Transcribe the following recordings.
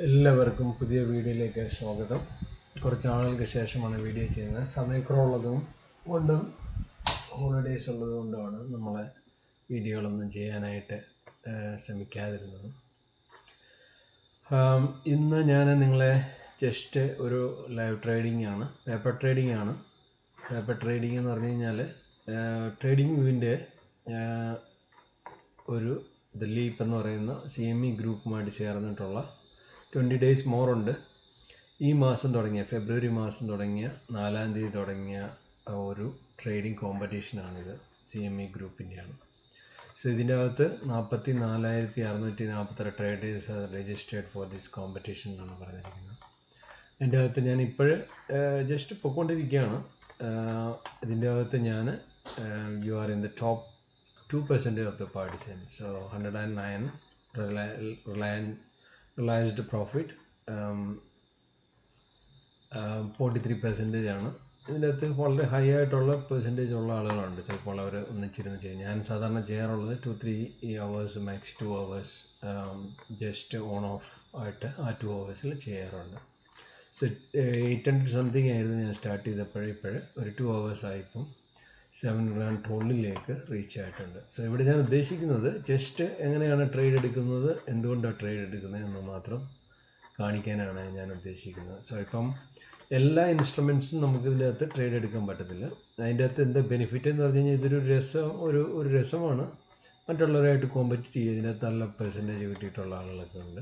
എല്ലാവർക്കും പുതിയ വീഡിയോയിലേക്ക് സ്വാഗതം. കുറച്ച് നാളുകൾക്ക് ശേഷമാണ് വീഡിയോ ചെയ്യുന്നത്. സമയക്കുറവുള്ളതും കൊണ്ടും ഹോളിഡേയ്സ് ഉള്ളത് കൊണ്ടുമാണ് നമ്മളെ വീഡിയോകളൊന്നും ചെയ്യാനായിട്ട് ശ്രമിക്കാതിരുന്നത്. ഇന്ന് ഞാൻ നിങ്ങളെ ജസ്റ്റ് ഒരു ലൈവ് ട്രേഡിംഗ് ആണ്, പേപ്പർ ട്രേഡിംഗ് ആണ്. പേപ്പർ ട്രേഡിംഗ് എന്ന് പറഞ്ഞു കഴിഞ്ഞാൽ ട്രേഡിംഗ് വ്യൂവിൻ്റെ ഒരു ലീപ്പ് എന്ന് പറയുന്ന CME ഗ്രൂപ്പുമായിട്ട് ചേർന്നിട്ടുള്ള 20 days more ഉണ്ട്. ഈ മാസം തുടങ്ങിയ ഫെബ്രുവരി മാസം തുടങ്ങിയ 4-ാം തീയതി തുടങ്ങിയ ഒരു ട്രേഡിംഗ് കോമ്പറ്റീഷനാണിത്. CME ഗ്രൂപ്പിൻ്റെയാണ്. സോ ഇതിൻ്റെ അകത്ത് 44,642 traders registered for this competition എന്നാണ് പറഞ്ഞിരിക്കുന്നത്. അതിൻ്റെ അകത്ത് ഞാൻ ഇപ്പോഴും ജസ്റ്റ് പൊയ്ക്കൊണ്ടിരിക്കുകയാണ്. ഇതിൻ്റെ അകത്ത് ഞാൻ you are in the top 2% of the participants. So 109 realized profit, 43% ആണ്. ഇതിൻ്റെ അകത്ത് വളരെ ഹൈ ആയിട്ടുള്ള പെർസെൻറ്റേജ് ഉള്ള ആളുകളുണ്ട്. ചിലപ്പോൾ അവർ ഒന്നിച്ചിരുന്ന് ചെയ്യും. ഞാൻ സാധാരണ ചെയ്യാറുള്ളത് 2-3 hours max 2 hours just on off ആയിട്ട് ആ 2 hours ചെയ്യാറുണ്ട്. സോ 800 സംതിങ് ആയിരുന്നു ഞാൻ സ്റ്റാർട്ട് ചെയ്തപ്പോൾ. ഒരു 2 hours ആയിപ്പം 700 ടോളിലേക്ക് റീച്ച് ആയിട്ടുണ്ട്. സോ ഇവിടെ ഞാൻ ഉദ്ദേശിക്കുന്നത് ജസ്റ്റ് എങ്ങനെയാണ് ട്രേഡ് എടുക്കുന്നത്, എന്തുകൊണ്ടാണ് ട്രേഡ് എടുക്കുന്നത് എന്ന് മാത്രം കാണിക്കാനാണ് ഞാൻ ഉദ്ദേശിക്കുന്നത്. സോ ഇപ്പം എല്ലാ ഇൻസ്ട്രുമെൻറ്റ്സും നമുക്ക് ഇതിൻ്റെ അകത്ത് ട്രേഡ് എടുക്കാൻ പറ്റത്തില്ല. അതിൻ്റെ അകത്ത് എന്താ ബെനിഫിറ്റ് എന്ന് പറഞ്ഞു കഴിഞ്ഞാൽ ഇതൊരു ഒരു രസമാണ്. മറ്റുള്ളവരായിട്ട് കോമ്പറ്റ് ചെയ്യുക. ഇതിനകത്ത് നല്ല പെർസെൻറ്റേജ് കിട്ടിയിട്ടുള്ള ആളുകളൊക്കെ ഉണ്ട്.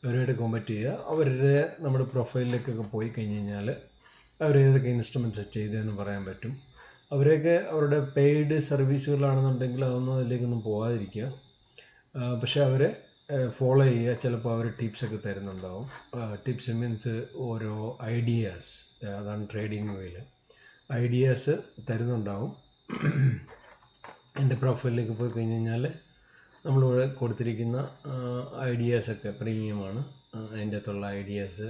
അവരുമായിട്ട് കോമ്പറ്റ് ചെയ്യുക. അവരുടെ നമ്മുടെ പ്രൊഫൈലിലേക്കൊക്കെ പോയി കഴിഞ്ഞ് കഴിഞ്ഞാൽ അവർ ഏതൊക്കെ ഇൻസ്ട്രുമെൻറ്റ്സ് ചെയ്തതെന്ന് പറയാൻ പറ്റും. അവരെയൊക്കെ അവരുടെ പെയ്ഡ് സർവീസുകളാണെന്നുണ്ടെങ്കിൽ അതൊന്നും അതിലേക്കൊന്നും പോകാതിരിക്കുക. പക്ഷെ അവരെ ഫോളോ ചെയ്യുക. ചിലപ്പോൾ അവർ ടിപ്സൊക്കെ തരുന്നുണ്ടാവും. ടിപ്സ് മീൻസ് ഓരോ ഐഡിയാസ്, അതാണ് ട്രേഡിംഗ് വേയിൽ ഐഡിയാസ് തരുന്നുണ്ടാവും. എൻ്റെ പ്രൊഫൈലിലേക്ക് പോയി കഴിഞ്ഞ് കഴിഞ്ഞാൽ നമ്മളിവിടെ കൊടുത്തിരിക്കുന്ന ഐഡിയാസൊക്കെ പ്രീമിയമാണ്. അതിൻ്റെ അകത്തുള്ള ഐഡിയാസ്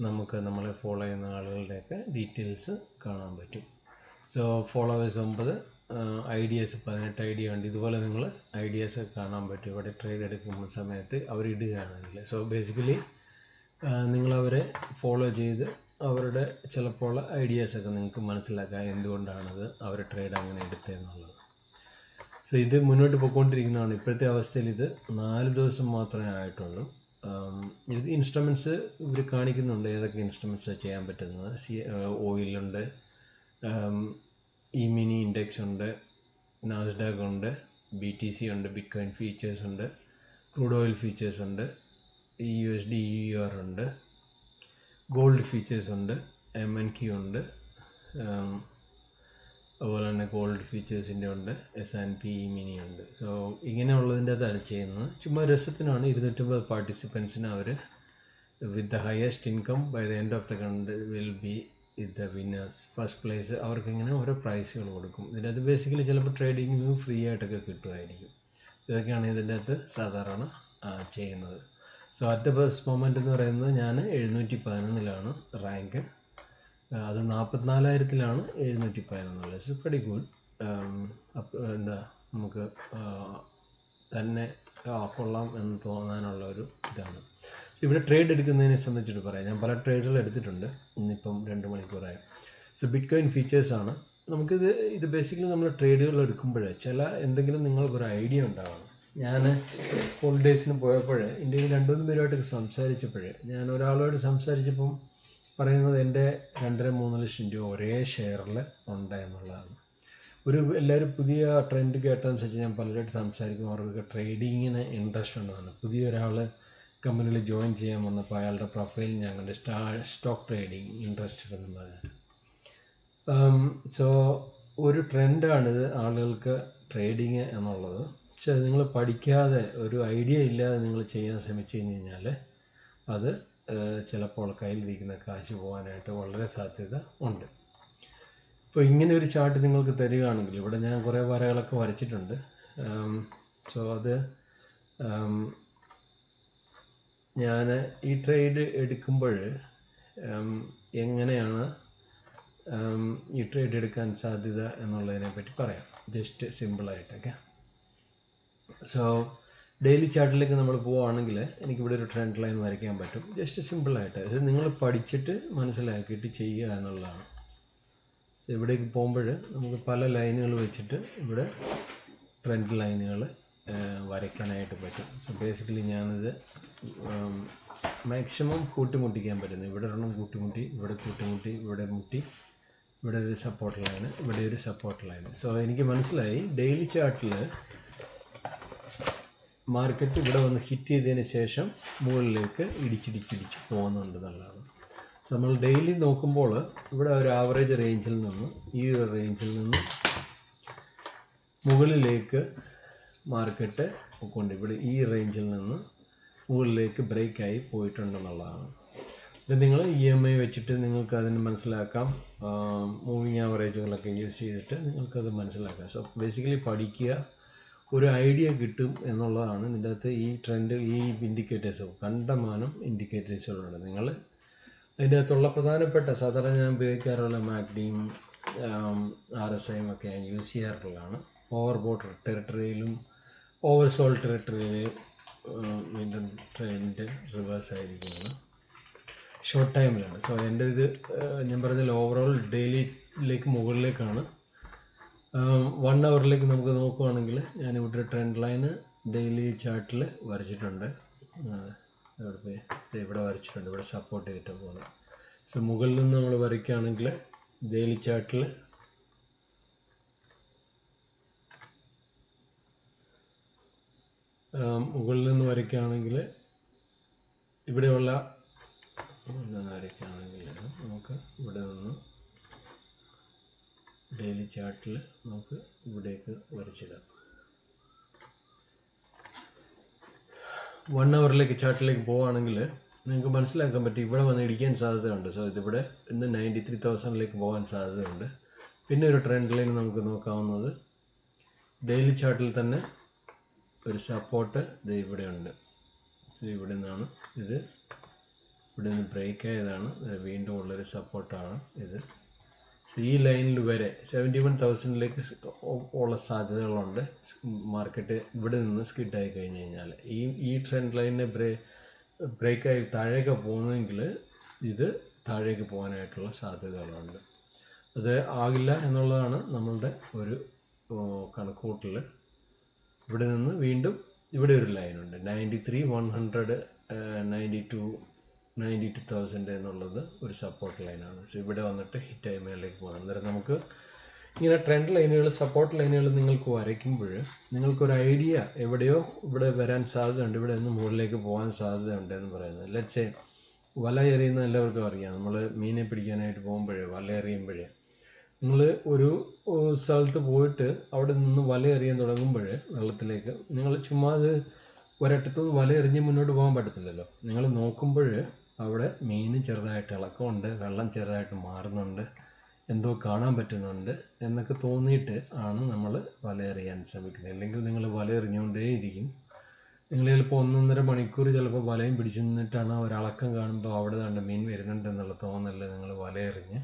നമുക്ക് നമ്മളെ ഫോളോ ചെയ്യുന്ന ആളുകളുടെയൊക്കെ ഡീറ്റെയിൽസ് കാണാൻ പറ്റും. സോ ഫോളോവേഴ്സ് 9, ഐഡിയാസ് 18 ഐഡിയ ഉണ്ട്. ഇതുപോലെ നിങ്ങൾ ഐഡിയാസ് കാണാൻ പറ്റും ഇവിടെ ട്രേഡ് എടുക്കുന്ന സമയത്ത് അവരിടുകയാണെങ്കിൽ. സോ ബേസിക്കലി നിങ്ങളവരെ ഫോളോ ചെയ്ത് അവരുടെ ചിലപ്പോൾ ഐഡിയാസൊക്കെ നിങ്ങൾക്ക് മനസ്സിലാക്കാം എന്തുകൊണ്ടാണത് അവർ ട്രേഡ് അങ്ങനെ എടുത്തതെന്നുള്ളത്. സോ ഇത് മുന്നോട്ട് പോയിക്കൊണ്ടിരിക്കുന്നതാണ്. ഇപ്പോഴത്തെ അവസ്ഥയിൽ ഇത് 4 ദിവസം മാത്രമേ ആയിട്ടുള്ളൂ. ഇത് ഇൻസ്ട്രുമെൻറ്റ്സ് ഇവർ കാണിക്കുന്നുണ്ട്, ഏതൊക്കെ ഇൻസ്ട്രുമെൻറ്റ്സാണ് ചെയ്യാൻ പറ്റുന്നത്. ഓയിലുണ്ട്, E-mini ഇൻഡെക്സ് ഉണ്ട്, നാസ്ഡാക്ക് ഉണ്ട്, BTC ഉണ്ട്, ബിറ്റ്കോയിൻ ഫീച്ചേഴ്സ് ഉണ്ട്, ക്രൂഡ് ഓയിൽ ഫീച്ചേഴ്സ് ഉണ്ട്, USD EUR ഉണ്ട്, ഗോൾഡ് ഫീച്ചേഴ്സ് ഉണ്ട്, MNQ ഉണ്ട്, അതുപോലെ തന്നെ ഗോൾഡ് ഫീച്ചേഴ്സിൻ്റെ ഉണ്ട്, S&P E-mini ഉണ്ട്. സോ ഇങ്ങനെയുള്ളതിൻ്റെ അകത്താണ് ചെയ്യുന്നത്. ചുമ്മാ രസത്തിനാണ്. 250 പാർട്ടിസിപ്പൻസിന് അവർ with the highest income by the end of the country will be the winners. First place അവർക്ക് ഇങ്ങനെ ഓരോ പ്രൈസുകൾ കൊടുക്കും. ഇതിൻ്റെ അകത്ത് ബേസിക്കലി ചിലപ്പോൾ ട്രേഡിങ് ഫ്രീ ആയിട്ടൊക്കെ കിട്ടുമായിരിക്കും. ഇതൊക്കെയാണ് ഇതിൻ്റെ അകത്ത് സാധാരണ ചെയ്യുന്നത്. So at the first moment എന്ന് പറയുന്നത് ഞാൻ 711 റാങ്ക്. അത് 44,000-ലാണ് 711. It's very good. എന്താ നമുക്ക് തന്നെ കൊള്ളാം എന്ന് തോന്നാനുള്ള ഒരു ഇതാണ്. ഇവിടെ ട്രേഡ് എടുക്കുന്നതിനെ സംബന്ധിച്ചിട്ട് പറയാം. ഞാൻ പല ട്രേഡുകൾ എടുത്തിട്ടുണ്ട്. ഇന്നിപ്പം 2 മണിക്കൂറായി. സോ ബിറ്റ്കോയിൻ ഫീച്ചേഴ്സാണ്. ഇത് ബേസിക്കലി നമ്മൾ ട്രേഡുകൾ എടുക്കുമ്പോൾ എന്തെങ്കിലും നിങ്ങൾക്കൊരു ഐഡിയ ഉണ്ടാവണം. ഞാൻ ഹോളിഡേയ്സിന് പോയപ്പോൾ ഇന്ത്യയിൽ 2-3 പേരുമായിട്ട് സംസാരിച്ചപ്പോൾ ഞാൻ ഒരാളോട് സംസാരിച്ചപ്പം പറയുന്നത് എൻ്റെ 2.5-3 ലക്ഷം രൂപ ഒരേ ഷെയറിൽ ഉണ്ട് എന്നുള്ളതാണ്. എല്ലാവരും പുതിയ ട്രെൻഡ് കേട്ടതനുസരിച്ച് ഞാൻ പലരായിട്ട് സംസാരിക്കും. അവർക്കൊക്കെ ട്രേഡിങ്ങിന് ഇൻട്രസ്റ്റ് ഉണ്ടെന്നാണ്. പുതിയ ഒരാൾ കമ്പനിയിൽ ജോയിൻ ചെയ്യാൻ വന്നപ്പോൾ അയാളുടെ പ്രൊഫൈൽ ഞാൻ കണ്ട് സ്റ്റോക്ക് ട്രേഡിങ് ഇൻട്രസ്റ്റഡ് എന്ന് പറഞ്ഞിട്ട്. സോ ഒരു ട്രെൻഡാണിത് ആളുകൾക്ക് ട്രേഡിങ് എന്നുള്ളത്. പക്ഷേ നിങ്ങൾ പഠിക്കാതെ ഒരു ഐഡിയ ഇല്ലാതെ നിങ്ങൾ ചെയ്യാൻ ശ്രമിച്ചു കഴിഞ്ഞ് കഴിഞ്ഞാൽ അത് ചിലപ്പോൾ കയ്യിലിരിക്കുന്ന കാശ് പോകാനായിട്ട് വളരെ സാധ്യത ഉണ്ട്. ഇപ്പോൾ ഇങ്ങനെ ഒരു ചാർട്ട് നിങ്ങൾക്ക് തരികയാണെങ്കിൽ ഇവിടെ ഞാൻ കുറേ വരകളൊക്കെ വരച്ചിട്ടുണ്ട്. സോ അത് ഞാൻ ഈ ട്രേഡ് എടുക്കുമ്പോൾ എങ്ങനെയാണ് ഈ ട്രേഡ് എടുക്കാൻ സാധ്യത എന്നുള്ളതിനെ പറ്റി പറയാം, ജസ്റ്റ് സിമ്പിളായിട്ടൊക്കെ. സോ ഡെയിലി ചാർട്ടിലേക്ക് നമ്മൾ പോവുകയാണെങ്കിൽ എനിക്കിവിടെ ഒരു ട്രെൻഡ് ലൈൻ വരയ്ക്കാൻ പറ്റും. ജസ്റ്റ് സിമ്പിളായിട്ട് ഇത് നിങ്ങൾ പഠിച്ചിട്ട് മനസ്സിലാക്കിയിട്ട് ചെയ്യുക എന്നുള്ളതാണ്. ഇവിടേക്ക് പോകുമ്പോൾ നമുക്ക് പല ലൈനുകൾ വെച്ചിട്ട് ഇവിടെ ട്രെൻഡ് ലൈനുകൾ വരയ്ക്കാനായിട്ട് പറ്റും. സോ ബേസിക്കലി ഞാനിത് മാക്സിമം കൂട്ടിമുട്ടിക്കാൻ പറ്റുന്നു. ഇവിടെ ഒരെണ്ണം കൂട്ടിമുട്ടി, ഇവിടെ കൂട്ടിമുട്ടി, ഇവിടെ മുട്ടി, ഇവിടെ ഒരു സപ്പോർട്ട് ലൈന്, ഇവിടെ ഒരു സപ്പോർട്ട് ലൈന്. സോ എനിക്ക് മനസ്സിലായി ഡെയിലി ചാർട്ടിൽ മാർക്കറ്റ് ഇവിടെ വന്ന് ഹിറ്റ് ചെയ്തതിന് ശേഷം മുകളിലേക്ക് ഇടിച്ചിടിച്ചിടിച്ച് പോകുന്നുണ്ട് എന്നുള്ളതാണ്. സോ നമ്മൾ ഡെയിലി നോക്കുമ്പോൾ ഇവിടെ ഒരു ആവറേജ് റേഞ്ചിൽ നിന്ന് ഈ ഒരു റേഞ്ചിൽ നിന്ന് മുകളിലേക്ക് മാർക്കറ്റ് കൊണ്ട് ഇവിടെ ഈ റേഞ്ചിൽ നിന്ന് മുകളിലേക്ക് ബ്രേക്കായി പോയിട്ടുണ്ടെന്നുള്ളതാണ്. ഇത് നിങ്ങൾ EMI വെച്ചിട്ട് നിങ്ങൾക്ക് അതിന് മനസ്സിലാക്കാം. മൂവിങ് ആവറേജുകളൊക്കെ യൂസ് ചെയ്തിട്ട് നിങ്ങൾക്കത് മനസ്സിലാക്കാം. സോ ബേസിക്കലി പഠിക്കുക, ഒരു ഐഡിയ കിട്ടും എന്നുള്ളതാണ്. ഇതിൻ്റെ അകത്ത് ഈ ട്രെൻഡ്, ഈ ഇൻഡിക്കേറ്റേഴ്സ് കണ്ടമാനം ഇൻഡിക്കേറ്റേഴ്സുകളുണ്ട്. നിങ്ങൾ അതിൻ്റെ അകത്തുള്ള പ്രധാനപ്പെട്ട സാധാരണ ഞാൻ ഉപയോഗിക്കാറുള്ള മാഗ്ഡിയും RSIയും ഒക്കെ ഞാൻ യൂസ് ചെയ്യാറുള്ളതാണ്. ഓവർ ബോട്ട് ടെറിട്ടറിയിലും ഓവർ സോൾ ടെറിട്ടറിയിൽ വീണ്ടും ട്രെൻഡ് റിവേഴ്സ് ആയിരിക്കുകയാണ്, ഷോർട്ട് ടൈമിലാണ്. സോ എൻ്റെ ഇത് ഞാൻ പറഞ്ഞാൽ ഓവറോൾ ഡെയിലിയിലേക്ക് മുകളിലേക്കാണ്. 1 അവറിലേക്ക് നമുക്ക് നോക്കുകയാണെങ്കിൽ ഞാനിവിടെ ഒരു ട്രെൻഡ് ലൈന് ഡെയിലി ചാർട്ടിൽ വരച്ചിട്ടുണ്ട്. ഇവിടെ വരച്ചിട്ടുണ്ട്, ഇവിടെ സപ്പോർട്ട് ചെയ്തിട്ട് പോകുന്നത്. സോ മുകളിൽ നിന്ന് നമ്മൾ വരയ്ക്കുകയാണെങ്കിൽ ഡെയിലി ചാർട്ടിൽ മുകളിൽ നിന്ന് വരയ്ക്കുകയാണെങ്കിൽ ഇവിടെയുള്ള വരയ്ക്കുകയാണെങ്കിൽ നമുക്ക് ഇവിടെ നിന്ന് ഡെയിലി ചാർട്ടിൽ നമുക്ക് ഇവിടേക്ക് വരച്ചിടാം. 1 അവറിലേക്ക് ചാർട്ടിലേക്ക് പോവുകയാണെങ്കിൽ നിങ്ങൾക്ക് മനസ്സിലാക്കാൻ പറ്റും ഇവിടെ വന്ന് ഇടിക്കാൻ സാധ്യതയുണ്ട്. സോ ഇതിവിടെ ഇന്ന് 93,000ലേക്ക് പോകാൻ സാധ്യതയുണ്ട്. പിന്നെ ഒരു ട്രെൻഡ് ലൈൻ നമുക്ക് നോക്കാവുന്നത് ഡെയിലി ചാർട്ടിൽ തന്നെ ഒരു സപ്പോർട്ട് ഇത് ഇവിടെ ഉണ്ട്. സോ ഇവിടെ നിന്നാണ് ഇത് ഇവിടെ നിന്ന് ബ്രേക്ക് ആയതാണ്, വീണ്ടും ഉള്ളൊരു സപ്പോർട്ടാണ് ഇത്. ഈ ലൈനിൽ വരെ 71,000ലേക്ക് ഉള്ള സാധ്യതകളുണ്ട്. മാർക്കറ്റ് ഇവിടെ നിന്ന് സ്കിഡായി കഴിഞ്ഞ് കഴിഞ്ഞാൽ ഈ ട്രെൻഡ് ലൈനിനെ ബ്രേക്കായി താഴേക്ക് പോകുന്നെങ്കിൽ ഇത് താഴേക്ക് പോകാനായിട്ടുള്ള സാധ്യതകളുണ്ട്. അത് ആകില്ല എന്നുള്ളതാണ് നമ്മളുടെ ഒരു കണക്കുകൂട്ടൽ. ഇവിടെ നിന്ന് വീണ്ടും ഇവിടെ ഒരു ലൈനുണ്ട് 93, 100, 92,000 എന്നുള്ളത് ഒരു സപ്പോർട്ട് ലൈനാണ്. സോ ഇവിടെ വന്നിട്ട് ഹിറ്റായി മേളിലേക്ക് പോകണം. അന്നേരം നമുക്ക് ഇങ്ങനെ ട്രെൻഡ് ലൈനുകൾ, സപ്പോർട്ട് ലൈനുകൾ നിങ്ങൾക്ക് വരയ്ക്കുമ്പോൾ നിങ്ങൾക്കൊരു ഐഡിയ എവിടെയോ ഇവിടെ വരാൻ സാധ്യതയുണ്ട്, ഇവിടെ നിന്ന് മുകളിലേക്ക് പോകാൻ സാധ്യതയുണ്ട് എന്ന് പറയുന്നത്. ലെറ്റ്സ് വല എറിയുന്ന എല്ലാവർക്കും അറിയാം. നമ്മൾ മീനെ പിടിക്കാനായിട്ട് പോകുമ്പോഴേ വല എറിയുമ്പോഴേ നിങ്ങൾ ഒരു സ്ഥലത്ത് പോയിട്ട് അവിടെ നിന്ന് വല എറിയാൻ തുടങ്ങുമ്പോൾ വെള്ളത്തിലേക്ക് നിങ്ങൾ ചുമ്മാ അത് ഒരറ്റത്തുനിന്ന് വല എറിഞ്ഞ് മുന്നോട്ട് പോകാൻ പറ്റത്തില്ലല്ലോ. നിങ്ങൾ നോക്കുമ്പോൾ അവിടെ മീൻ ചെറുതായിട്ട് ഇളക്കമുണ്ട്, വെള്ളം ചെറുതായിട്ട് മാറുന്നുണ്ട്, എന്തോ കാണാൻ പറ്റുന്നുണ്ട് എന്നൊക്കെ തോന്നിയിട്ട് ആണ് നമ്മൾ വല എറിയാൻ ശ്രമിക്കുന്നത്. അല്ലെങ്കിൽ നിങ്ങൾ വല എറിഞ്ഞുകൊണ്ടേയിരിക്കും. നിങ്ങൾ ചിലപ്പോൾ 1.5 മണിക്കൂർ ചിലപ്പോൾ വലയും പിടിച്ചു നിന്നിട്ടാണ് ഒരളക്കം കാണുമ്പോൾ അവിടെ കണ്ട് മീൻ വരുന്നുണ്ട് എന്നുള്ള തോന്നല് നിങ്ങൾ വല എറിഞ്ഞ്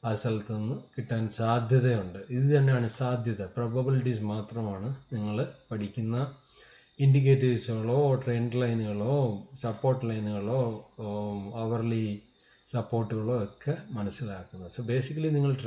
ആ സ്ഥലത്ത് നിന്ന് കിട്ടാൻ സാധ്യതയുണ്ട്. ഇത് തന്നെയാണ് സാധ്യത, പ്രോബബിലിറ്റീസ് മാത്രമാണ്. നിങ്ങൾ പഠിക്കുന്ന ഇൻഡിക്കേറ്റേഴ്സുകളോ ട്രെൻഡ് ലൈനുകളോ സപ്പോർട്ട് ലൈനുകളോ അവർലി സപ്പോർട്ടുകളോ ഒക്കെ മനസ്സിലാക്കുന്നത്. സോ ബേസിക്കലി നിങ്ങൾ